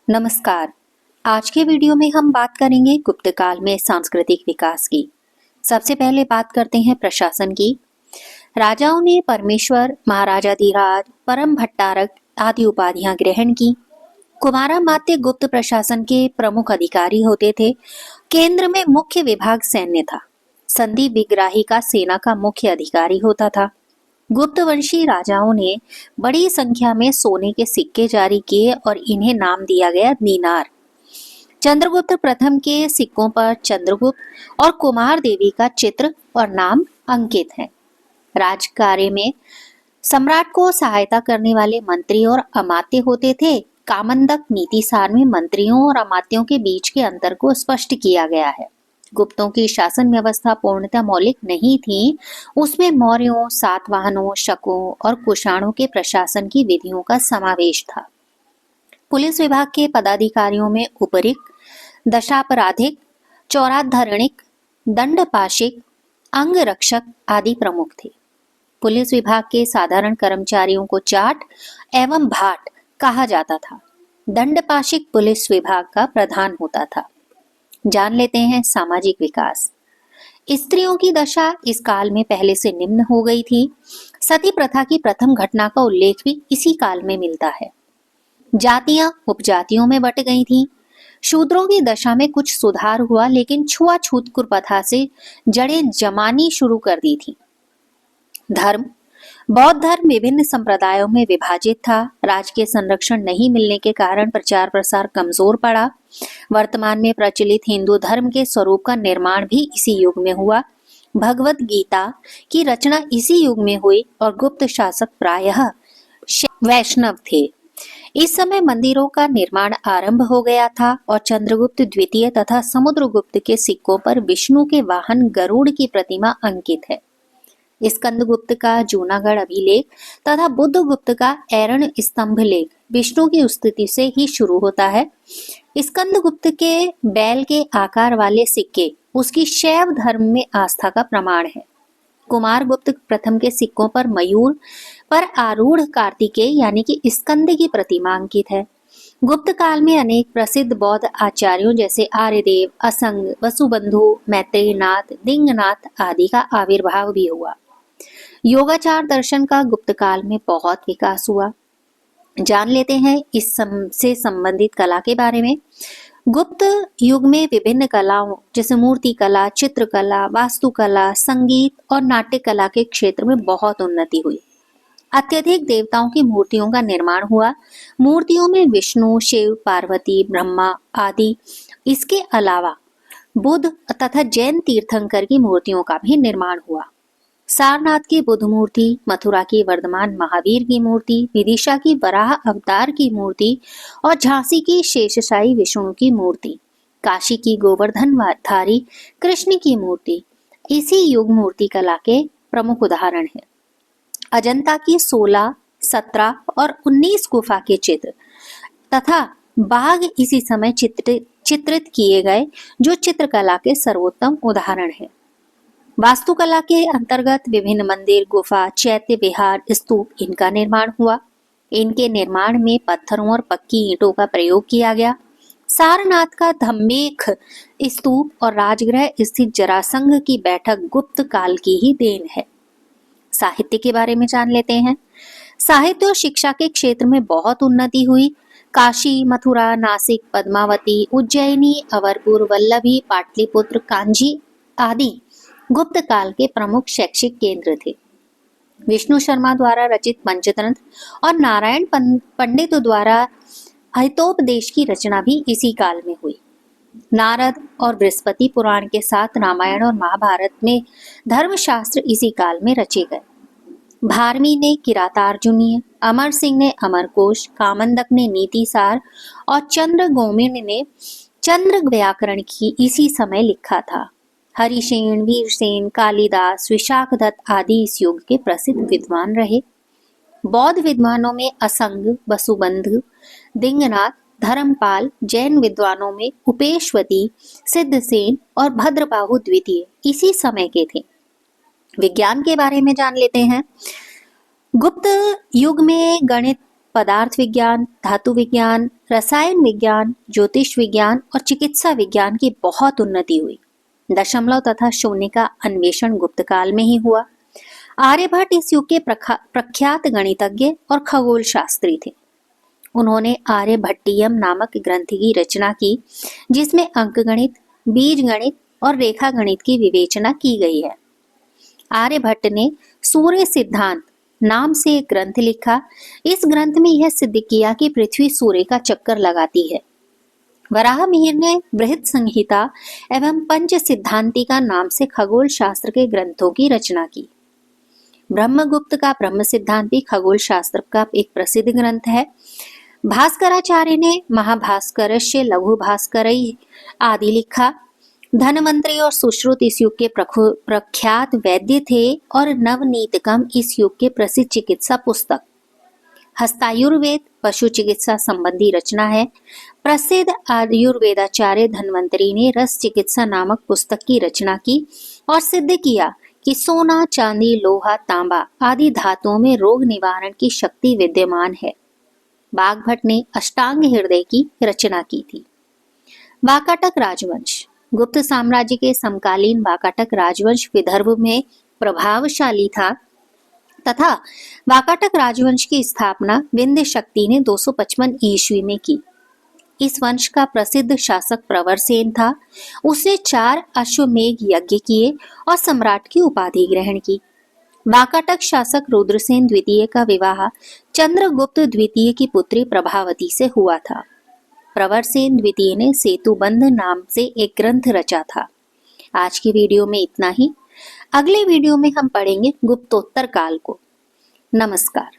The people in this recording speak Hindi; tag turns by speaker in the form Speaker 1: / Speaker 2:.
Speaker 1: नमस्कार। आज के वीडियो में हम बात करेंगे गुप्त काल में सांस्कृतिक विकास की। सबसे पहले बात करते हैं प्रशासन की। राजाओं ने परमेश्वर, महाराजाधिराज, परम भट्टारक आदि उपाधियां ग्रहण की। कुमारामात्य गुप्त प्रशासन के प्रमुख अधिकारी होते थे। केंद्र में मुख्य विभाग सैन्य था। संदीप विग्राही का सेना का मुख्य अधिकारी होता था। गुप्तवंशी राजाओं ने बड़ी संख्या में सोने के सिक्के जारी किए और इन्हें नाम दिया गया दीनार। चंद्रगुप्त प्रथम के सिक्कों पर चंद्रगुप्त और कुमार देवी का चित्र और नाम अंकित है। राजकार्य में सम्राट को सहायता करने वाले मंत्री और अमात्य होते थे। कामंदक नीतिसार में मंत्रियों और अमात्यों के बीच के अंतर को स्पष्ट किया गया है। गुप्तों की शासन व्यवस्था पूर्णतः मौलिक नहीं थी। उसमें मौर्यों, सातवाहनों, शकों और कुषाणों के प्रशासन की विधियों का समावेश था। पुलिस विभाग के पदाधिकारियों में उपरीक, दशापराधिक, चौराधरणिक, दंडपाशिक, अंगरक्षक आदि प्रमुख थे। पुलिस विभाग के साधारण कर्मचारियों को जाट एवं भाट कहा जाता था। दंडपाशिक पुलिस विभाग का प्रधान होता था। जान लेते हैं सामाजिक विकास। स्त्रियों की दशा इस काल में पहले से निम्न हो गई थी। सती प्रथा की प्रथम घटना का उल्लेख भी इसी काल में मिलता है। जातियां उपजातियों में बट गई थीं। शूद्रों की दशा में कुछ सुधार हुआ, लेकिन छुआछूत कुप्रथा से जड़ें जमानी शुरू कर दी थी। धर्म, बौद्ध धर्म विभिन्न संप्रदायों में विभाजित था। राजकीय संरक्षण नहीं मिलने के कारण प्रचार प्रसार कमजोर पड़ा। वर्तमान में प्रचलित हिंदू धर्म के स्वरूप का निर्माण भी इसी युग में हुआ। भगवत गीता की रचना इसी युग में हुई और गुप्त शासक प्रायः वैष्णव थे। इस समय मंदिरों का निर्माण आरंभ हो गया था और चंद्रगुप्त द्वितीय तथा समुद्रगुप्त के सिक्कों पर विष्णु के वाहन गरुड़ की प्रतिमा अंकित है। स्कंदगुप्त का जूनागढ़ अभिलेख तथा बुद्धगुप्त का ऐरण स्तंभ लेख विष्णु की स्तुति से ही शुरू होता है। स्कंदगुप्त के बैल के आकार वाले सिक्के उसकी शैव धर्म में आस्था का प्रमाण है। कुमारगुप्त प्रथम के सिक्कों पर मयूर पर आरूढ़ कार्तिकेय यानी कि स्कंद की प्रतिमा अंकित है। गुप्त काल में अनेक प्रसिद्ध बौद्ध आचार्यों जैसे आर्यदेव, असंग, वसुबंधु, मैत्रेयनाथ, दिंगनाथ आदि का आविर्भाव भी हुआ। योगाचार दर्शन का गुप्त काल में बहुत विकास हुआ। जान लेते हैं इससे संबंधित कला के बारे में। गुप्त युग में विभिन्न कलाओं जैसे मूर्ति कला, चित्रकला, वास्तुकला, संगीत और नाट्य कला के क्षेत्र में बहुत उन्नति हुई। अत्यधिक देवताओं की मूर्तियों का निर्माण हुआ। मूर्तियों में विष्णु, शिव, पार्वती, ब्रह्मा आदि, इसके अलावा बुद्ध तथा जैन तीर्थंकर की मूर्तियों का भी निर्माण हुआ। सारनाथ की बुद्ध मूर्ति, मथुरा की वर्धमान महावीर की मूर्ति, विदिशा की वराह अवतार की मूर्ति और झांसी की शेषशाही विष्णु की मूर्ति, काशी की गोवर्धन धारी कृष्ण की मूर्ति इसी युग मूर्ति कला के प्रमुख उदाहरण हैं। अजंता की 16, 17 और 19 गुफा के चित्र तथा बाघ इसी समय चित्रित किए गए, जो चित्रकला के सर्वोत्तम उदाहरण है। वास्तुकला के अंतर्गत विभिन्न मंदिर, गुफा, चैत्य विहार, स्तूप इनका निर्माण हुआ। इनके निर्माण में पत्थरों और पक्की ईंटों का प्रयोग किया गया। सारनाथ का धम्मेख स्तूप और राजगृह स्थित जरासंघ की बैठक गुप्त काल की ही देन है। साहित्य के बारे में जान लेते हैं। साहित्य और शिक्षा के क्षेत्र में बहुत उन्नति हुई। काशी, मथुरा, नासिक, पद्मावती, उज्जैनी, अवरपुर, वल्लभी, पाटलिपुत्र, कांजी आदि गुप्त काल के प्रमुख शैक्षिक केंद्र थे। विष्णु शर्मा द्वारा रचित पंचतंत्र और नारायण पंडित द्वारा हितोपदेश की रचना भी इसी काल में हुई। नारद और बृहस्पति पुराण के साथ रामायण और महाभारत में धर्मशास्त्र इसी काल में रचे गए। भारमी ने किरातार्जुनीय, अमर सिंह ने अमरकोश, कामंदक ने नीतिसार और चंद्र गोमिन ने चंद्र व्याकरण की इसी समय लिखा था। हरिसेन, वीरसेन, कालिदास, विशाखदत्त आदि इस युग के प्रसिद्ध विद्वान रहे। बौद्ध विद्वानों में असंग, वसुबंधु, दिंगनाथ, धर्मपाल, जैन विद्वानों में उपेशवती, सिद्धसेन और भद्रबाहु द्वितीय इसी समय के थे। विज्ञान के बारे में जान लेते हैं। गुप्त युग में गणित पदार्थ विज्ञान, धातु विज्ञान, रसायन विज्ञान, ज्योतिष विज्ञान और चिकित्सा विज्ञान की बहुत उन्नति हुई। दशमलव तथा शून्य का अन्वेषण गुप्त काल में ही हुआ। आर्यभट्ट इस युग के प्रख्यात गणितज्ञ और खगोल शास्त्री थे। उन्होंने आर्यभट्टियम नामक ग्रंथ की रचना की, जिसमें अंकगणित, बीजगणित और रेखा गणित की विवेचना की गई है। आर्यभट्ट ने सूर्य सिद्धांत नाम से एक ग्रंथ लिखा। इस ग्रंथ में यह सिद्ध किया कि पृथ्वी सूर्य का चक्कर लगाती है। वराहमिहिर ने बृहत संहिता एवं पंच सिद्धांतिका नाम से खगोल शास्त्र के ग्रंथों की रचना की। ब्रह्मगुप्त का ब्रह्म सिद्धांत भी खगोल शास्त्र का एक प्रसिद्ध ग्रंथ है। भास्कराचार्य ने महाभास्करस्य लघु भास्करई आदि लिखा। धनवंतरी और सुश्रुत इस युग के प्रख्यात वैद्य थे और नवनीतकम इस युग के प्रसिद्ध चिकित्सा पुस्तक। हस्तायुर्वेद पशु चिकित्सा संबंधी रचना है। प्रसिद्ध आयुर्वेदाचार्य धन्वंतरी ने रस चिकित्सा नामक पुस्तक की रचना की और सिद्ध किया कि सोना, चांदी, लोहा, तांबा आदि धातुओं में रोग निवारण की शक्ति विद्यमान है। बाघभट्ट ने अष्टांग हृदय की रचना की थी। वाकाटक राजवंश। गुप्त साम्राज्य के समकालीन वाकाटक राजवंश विदर्भ में प्रभावशाली था तथा वाकाटक राजवंश की स्थापना विंध्य शक्ति ने 255 ईस्वी में की। इस वंश का प्रसिद्ध शासक प्रवरसेन था। उसने 4 अश्वमेध यज्ञ किए और सम्राट की उपाधि ग्रहण की। वाकाटक शासक रुद्रसेन द्वितीय का विवाह चंद्रगुप्त द्वितीय की पुत्री प्रभावती से हुआ था। प्रवरसेन द्वितीय ने सेतुबंध नाम से एक ग्रंथ रचा था। आज की वीडियो में इतना ही। अगले वीडियो में हम पढ़ेंगे गुप्तोत्तर काल को। नमस्कार।